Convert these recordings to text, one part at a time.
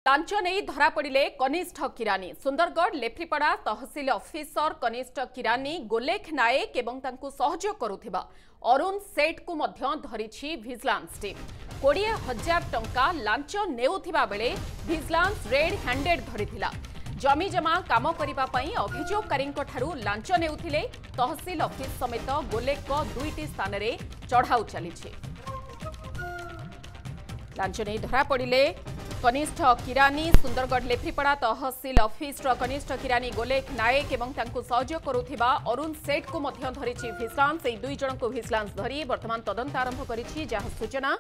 Launch नहीं धरा पड़े कनिष्ठ किरानी सुंदरगढ़ लेफ्रीपड़ा तहसिल ऑफिसर कनिष्ठ किरानी गोलेख नायक एवं सहयोग करुथिबा अरुण सेठ को धरी विजिलेंस टीम 20,000 टंका लांच नेउथिबा बेले विजिलेंस रेड हैंडेड धरिथिला। जमी जमा काम करने अभियोगकारी लांच नेउथिले तहसिल ऑफिस समेत गोलेख दुईटी स्थान में चढ़ाऊ चली लांच नहीं धरा पड़े कनिष्ठ किरानी सुंदरगढ़ लेफ्रीपड़ा तहसिल ऑफिस कनिष्ठ किरानी गोलेख नायक एवं सहयोग करुथिबा अरुण सेठ को धरी विजिलेंस दुई जन को विजिलेंस धरी वर्तमान तदंत आरंभ करिछि। जहाँ सूचना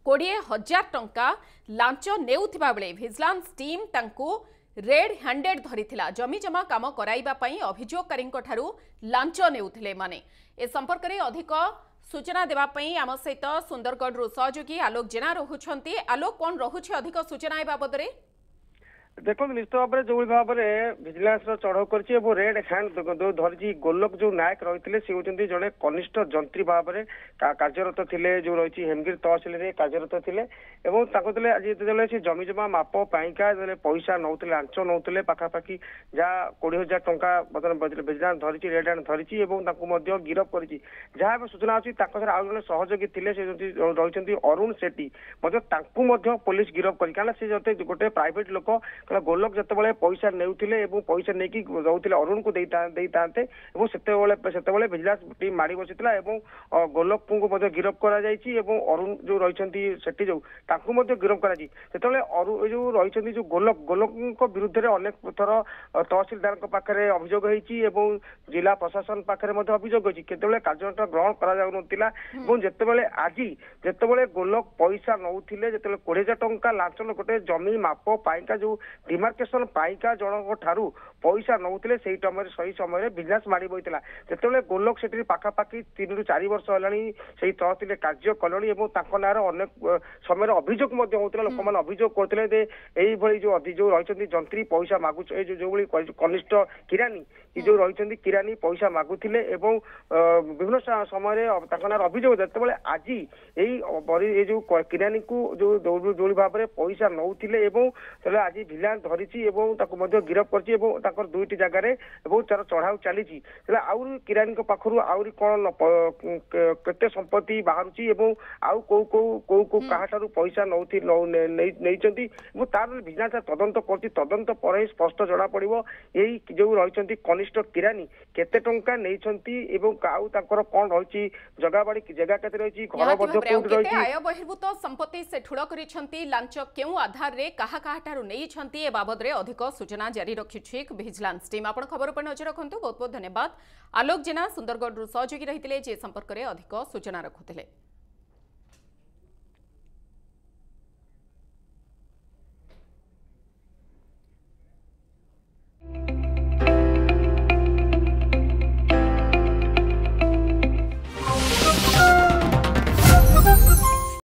20,000 टंका लांच नेउथिबा बेले विजिलेंस टीम तांको रेड हैंडेड धरिथिला। जमी जमा काम कराइबा पई अभियोगकारी लांच नेउथिले माने। ए संपर्क में अधिक सूचना देवाई आम सहित सुंदरगढ़ सहयोगी आलोक जेना रोचंती। आलोक कौन रोचे अधिक सूचना ए बाबद रे? देखो निश्चित भाव में जो भाव में विजिलेंस चढ़ाऊ कर रेड हैंड जो धरी गोलोक जो नायक रही सी होती जड़े कनिष्ठ जंत्री भाव में कार्यरत थे जो रही हेमगिरी तहसिल में कार्यरत थे आज जो जमी जमा माप पाइका पैसा नौते लांच नौते पाखापाखि जहाँ 20,000 टंका विजिलेंस धरी रेड हैंड धरी गिरफ कर जहाँ सूचना अच्छी आउ जड़े सहयोगी थे रही अरुण सेठी पुलिस गिरफ कर गोटे प्राइवेट लोक गोलोक जिते पैसा नेउथिले पैसा नहीं दौले अरुण को सेतेबेले विजिलेंस टीम मारी बसीला गोलोक को गिरफ कर अरुण जो रही सेठी जो गिरफ कर जो रही जो गोलोक विरुद्ध में अनेक थर तहसिलदार पाखे अभियोग हो जिला प्रशासन पाखे अभियोग होती कार्यानुष्ठान ग्रहण कर आज जिते गोलोक पैसा नौथिले जो 20,000 टंका लांच गोटे जमी माप पाइका जो डिमार्केशन पाइका जन ठारू पैसा नौते सही समय विजिलेंस मारी बईला जिते गोलोक से पाखापाखि 3 ରୁ 4 वर्ष है तहसिल कार्य कले ना अनेक समय अभियोग होता लोक मैंने अभियोग करते जो रही जंत्री पैसा मागु जो कनिष्ठ किरानी जो रही किरानी पैसा मागुले विभिन्न समय अभियोग जिते आज यही जो किरानी को जो भाव में पैसा नौते आज विजिलेंस धरी गिरफ कर दुईटी जगह तार चढ़ाऊ चली आउ किरानी पाखु आउरी कौन केते संपत्ति बाहर आउ कौ क्या पैसा नहीं तार विजिलेंस तदंत कर पर स्पष्ट जना पड़ो यही जो रही कनिष्ठ किरानी केते टंका नहीं कौन रही जगाबाड़ी जगह के रही घर आय बहिर्भूत संपत्ति से ठूल कर लांच क्यों आधार रे कहा नहीं बाबद रे अधिक सूचना जारी रखी विजिलेंस टीम। आपण खबर पर नजर रखु। बहुत बहुत धन्यवाद। आलोक जेना सुंदरगढ़ सहयोगी रही संपर्क में अधिक सूचना रखुले।